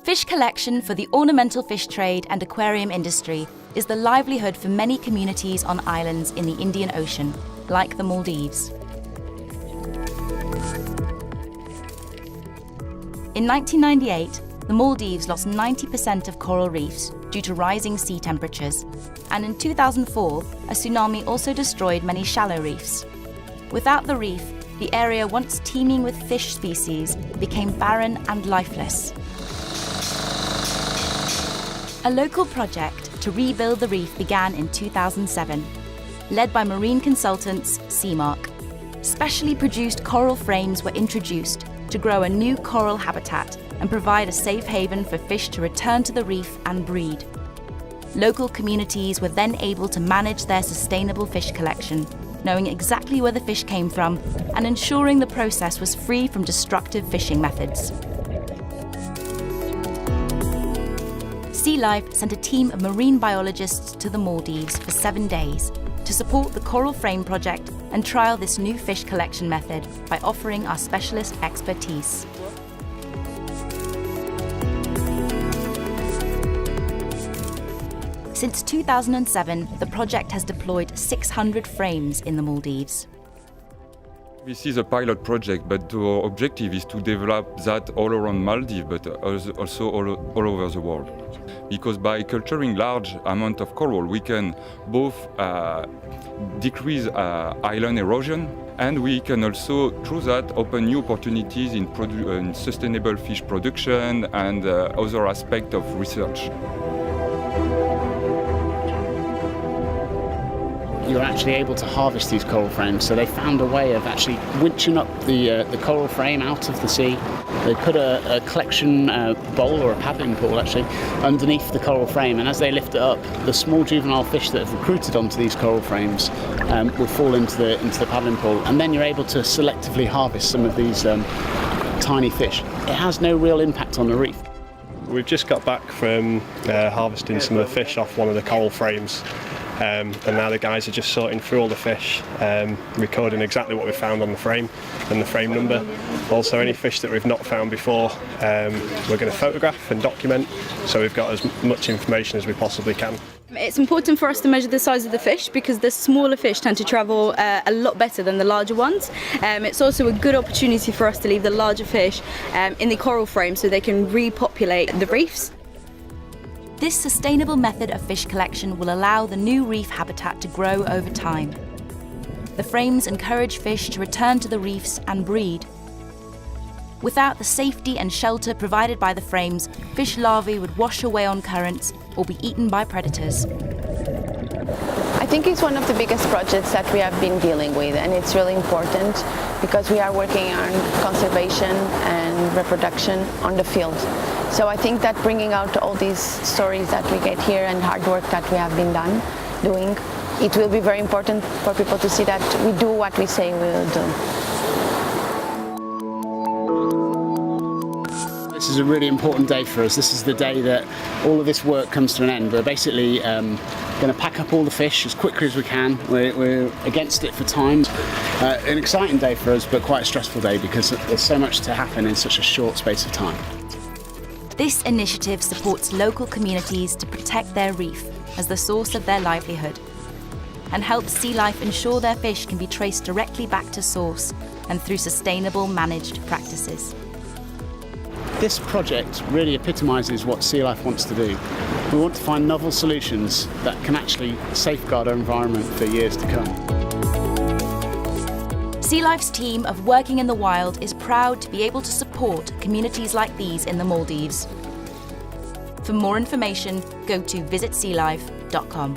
Fish collection for the ornamental fish trade and aquarium industry is the livelihood for many communities on islands in the Indian Ocean, like the Maldives. In 1998, the Maldives lost 90% of coral reefs due to rising sea temperatures, and in 2004, a tsunami also destroyed many shallow reefs. Without the reef, the area once teeming with fish species became barren and lifeless. A local project to rebuild the reef began in 2007, led by marine consultants Seamark. Specially produced coral frames were introduced to grow a new coral habitat and provide a safe haven for fish to return to the reef and breed. Local communities were then able to manage their sustainable fish collection, knowing exactly where the fish came from and ensuring the process was free from destructive fishing methods. Sea Life sent a team of marine biologists to the Maldives for 7 days to support the Coral Frame project and trial this new fish collection method by offering our specialist expertise. Since 2007, the project has deployed 600 frames in the Maldives. This is a pilot project, but our objective is to develop that all around Maldives, but also all over the world. Because by culturing large amount of coral, we can both decrease island erosion, and we can also, through that, open new opportunities in sustainable fish production and other aspects of research. You're actually able to harvest these coral frames. So they found a way of actually winching up the coral frame out of the sea. They put a collection bowl, or a paddling pool actually, underneath the coral frame, and as they lift it up, the small juvenile fish that have recruited onto these coral frames will fall into the paddling pool, and then you're able to selectively harvest some of these tiny fish. It has no real impact on the reef. We've just got back from harvesting some of the fish off one of the coral frames. And now the guys are just sorting through all the fish, recording exactly what we found on the frame and the frame number. Also, any fish that we've not found before, we're going to photograph and document, so we've got as much information as we possibly can. It's important for us to measure the size of the fish because the smaller fish tend to travel a lot better than the larger ones. It's also a good opportunity for us to leave the larger fish in the coral frame so they can repopulate the reefs. This sustainable method of fish collection will allow the new reef habitat to grow over time. The frames encourage fish to return to the reefs and breed. Without the safety and shelter provided by the frames, fish larvae would wash away on currents or be eaten by predators. I think it's one of the biggest projects that we have been dealing with, and it's really important because we are working on conservation and reproduction on the field. So I think that bringing out all these stories that we get here and hard work that we have been doing, it will be very important for people to see that we do what we say we will do. This is a really important day for us. This is the day that all of this work comes to an end. We're basically going to pack up all the fish as quickly as we can. We're against it for time. An exciting day for us, but quite a stressful day because there's so much to happen in such a short space of time. This initiative supports local communities to protect their reef as the source of their livelihood, and helps Sea Life ensure their fish can be traced directly back to source and through sustainable managed practices. This project really epitomises what Sea Life wants to do. We want to find novel solutions that can actually safeguard our environment for years to come. Sea Life's team of Working in the Wild is proud to be able to support communities like these in the Maldives. For more information, go to visitsealife.com.